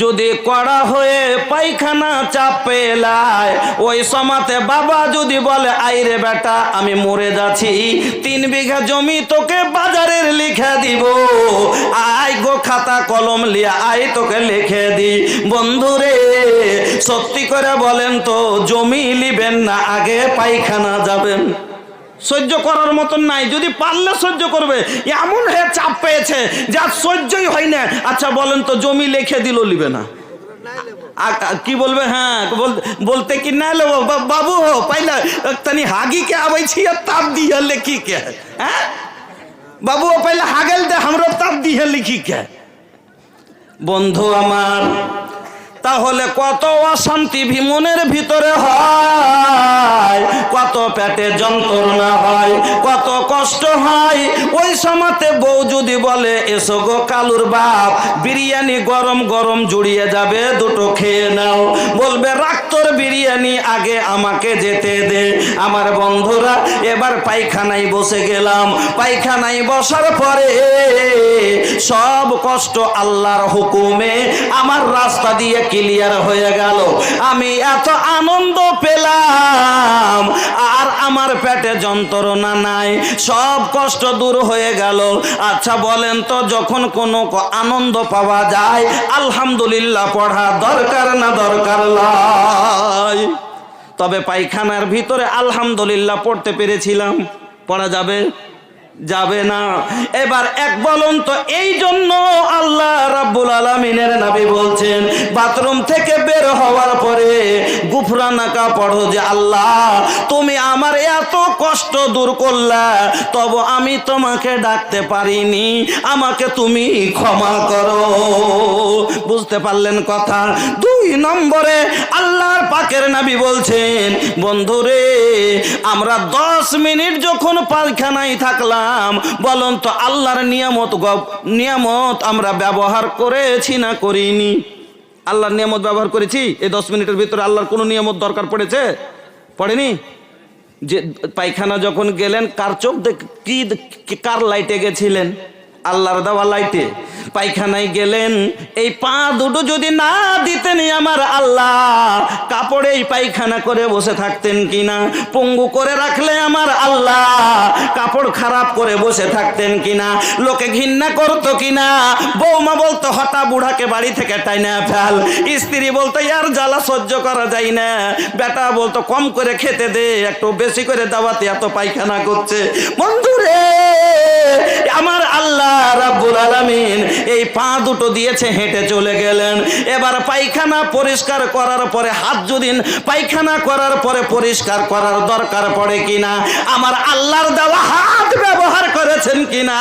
যদি কড়া হয়ে পায়খানা চাপে লাই, ওই সমাতে বাবা যদি বলে আইরে বেটা আমি মরে যাচ্ছি, 3 বিঘা জমি তোকে বাজারের লিখে দিব, আয় গো খাতা কলম লিয়া আয় তোকে লিখে দি। বন্ধুরে সত্যি করে বলেন তো, জমি লিবেন না আগে পায়খানা যাবেন? সহ্য করার মতন নাই, যদি পারলে সহ্য করবে, এমন হয়ে চাপ পেয়েছে যা সহ্যই হয় না। আচ্ছা বলেন তো, জমি লিখে দিল লিবে না? কি বলবে? হ্যাঁ বলতে কি না লেবো বাবু হো পাইলা তানি হাগি के आवे छी ताप दिया लिखी के। हैं बाबू पहले हागल दे हमरो ताप दिया लिखी के। বন্ধু আমার, তাহলে কত অশান্তি মনের ভিতরে হয়, কত পেটে যন্ত্রণা হয়, কত কষ্ট হয়। ওই সময়তে বউ যদি বলে এসো গো কালুর বাপ, বিরিয়ানি গরম গরম জুড়িয়ে যাবে, দুটো খেয়ে নাও, বলবে রাখ তোর বিরিয়ানি, আগে আমাকে যেতে দে। আমার বন্ধুরা, এবার পায়খানায় বসে গেলাম। পায়খানায় বসার পরে সব কষ্ট আল্লাহর হুকুমে আমার রাস্তা দিয়ে ক্লিয়ার হয়ে গেল। আমি এত আনন্দ পেলাম, আর আমার পেটে যন্ত্রণা নাই, সব কষ্ট দূর হয়ে গেল। আচ্ছা বলেন তো, যখন কোনো আনন্দ পাওয়া যায়, আলহামদুলিল্লাহ পড়া দরকার না দরকার নয়? তবে পায়খানার ভিতরে আলহামদুলিল্লাহ পড়তে পেরেছিলাম, পড়া যাবে? যাবে না। এবার এক বলুন তো, এই জন্য আল্লাহ রাব্বুল আলামিনের নবী বলছেন, বাথরুম থেকে বের হওয়ার পরে গুফরানাকা পড়ো, যে আল্লাহ তুমি আমার এত কষ্ট দূর করলা, তবে আমি তোমাকে ডাকতে পারিনি, আমাকে তুমি ক্ষমা করো। বুঝতে পারলেন কথা? 2 নম্বরে আল্লাহর পাকের নবী বলছেন, বন্ধুরে আমরা 10 মিনিট যখন পায়খানায় থাকলাম, বলুন তো আল্লাহর নিয়ামত আমরা ব্যবহার করেছি না করিনি? আল্লাহর নিয়ামত ব্যবহার করেছি? এই 10 মিনিটের ভিতরে আল্লাহর কোনো নিয়ামত দরকার পড়েছে? পড়েনি? যে পায়খানা যখন গেলেন, কার চোখ কার লাইটে গেছিলেন? আল্লাহর দেওয়া লাইটে। পায়খানায় গেলেন, এই পা দুটো যদি না দিতেন আমার আল্লাহ, কাপড়েই পায়খানা করে বসে থাকতেন কিনা? পঙ্গু করে রাখলে আমার আল্লাহ, কাপড় খারাপ করে বসে থাকতেন কিনা? লোকে ঘৃণা করতো কিনা? বৌমা বলতো হঠা বুড়াকে বাড়ি থেকে টাইনা ফেল, স্ত্রী বলতো ইয়ার জ্বালা সহ্য করা যায় না, বেটা বলতো কম করে খেতে দে, একটু বেশি করে দাওয়াতে এত পায়খানা করছে। বন্ধুরে আমার আল্লাহ রাব্বুল আলামিন এই পা দুটো দিয়েছে, হেঁটে চলে গেলেন। এবার পায়খানা পরিষ্কার করার পরে হাত যদি পায়খানা করার পরে পরিষ্কার করার দরকার পড়ে কিনা, আমার আল্লাহর দেওয়া হাত ব্যবহার করেছেন কিনা?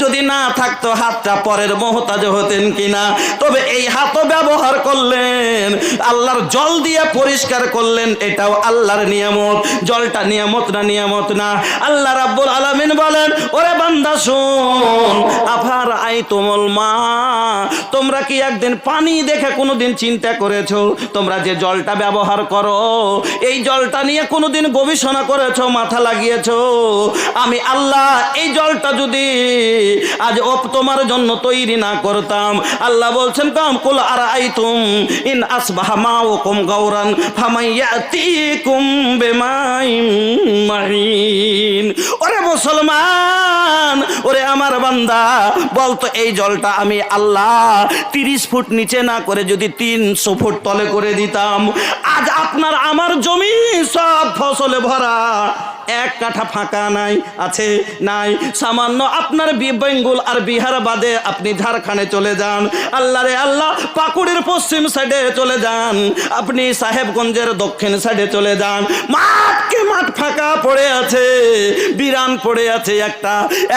যদি না থাকতো হাতটা পরের মুহতাজ হতেন কিনা? তবে এই হাতও ব্যবহার করলেন, আল্লাহর জল দিয়ে পরিষ্কার করলেন, এটাও আল্লাহর নিয়ামত। জলটা নিয়ামত না? নিয়ামত না। আল্লাহ রাব্বুল আলামিন বলেন, ওরে বান্দা শুন, আফার আইতুমুল মা, তোমরা কি একদিন পানি দেখে কোনোদিন চিন্তা করেছো? তোমরা যে জলটা ব্যবহার করো, এই জলটা নিয়ে কোনোদিন গবেষণা করেছো, মাথা লাগিয়েছো? আমি আল্লাহ এই জলটা যদি আজ তোমার জন্য তৈরি না করতাম, আল্লাহ বলছেন কাম কুল আরাইতুম ইন আসবাহা মাউকুম গাওরান ফামাইয়াতিকুম বিমাইন মাহিন। ওরে মুসলমান, ওরে আমার বান্দা, বলতো এই জলটা আমি আল্লাহ 30 ফুট নিচে না করে যদি 300 ফুট তলে করে দিতাম, আজ আপনার আমার জমি সব ফসলে ভরা, 1 কাঠা ফাঁকা নাই, আছে? নাই। সামান্য আপনার বেঙ্গল আর বিহার বাদে আপনি ঝাড়খণ্ডে চলে যান, আল্লাহ রে আল্লাহ, পাকুড়ের পশ্চিম সাইডে চলে যান, আপনি সাহেবগঞ্জের দক্ষিণ সাইডে চলে যান, মাঠকে মাঠ ফাঁকা পড়ে আছে, বিরান পড়ে আছে,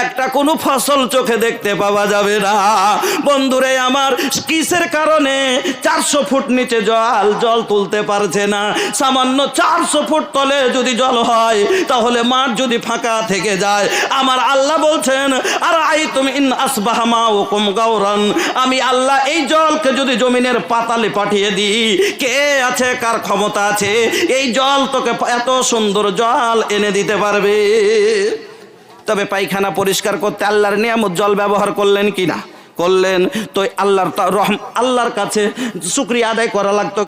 একটা কোনো ফসল চোখে দেখতে পাওয়া যাবে না। বন্ধুরে আমার, কিসের কারণে? 400 ফুট নিচে জল তুলতে পারছে না। সামান্য 400 ফুট তলে যদি জল হয়, তাহলে মাঠ যদি ফাঁকা থেকে যায়, আমার আল্লাহ বলছেন আর আই তুমি ইন আসবাহা মাউকুম গাওরান, আমি আল্লাহ এই জলকে যদি জমিনের পাতালে পাঠিয়ে দিই, কে আছে, কার ক্ষমতা আছে এই জল তোকে এত সুন্দর জল এনে দিতে পারবে? তবে পায়খানা পরিষ্কার করতে আল্লাহর নিয়ামত জল ব্যবহার করলেন কিনা? করলেন। তো আল্লাহর কাছে শুকরিয়া আদায় করা লাগতো।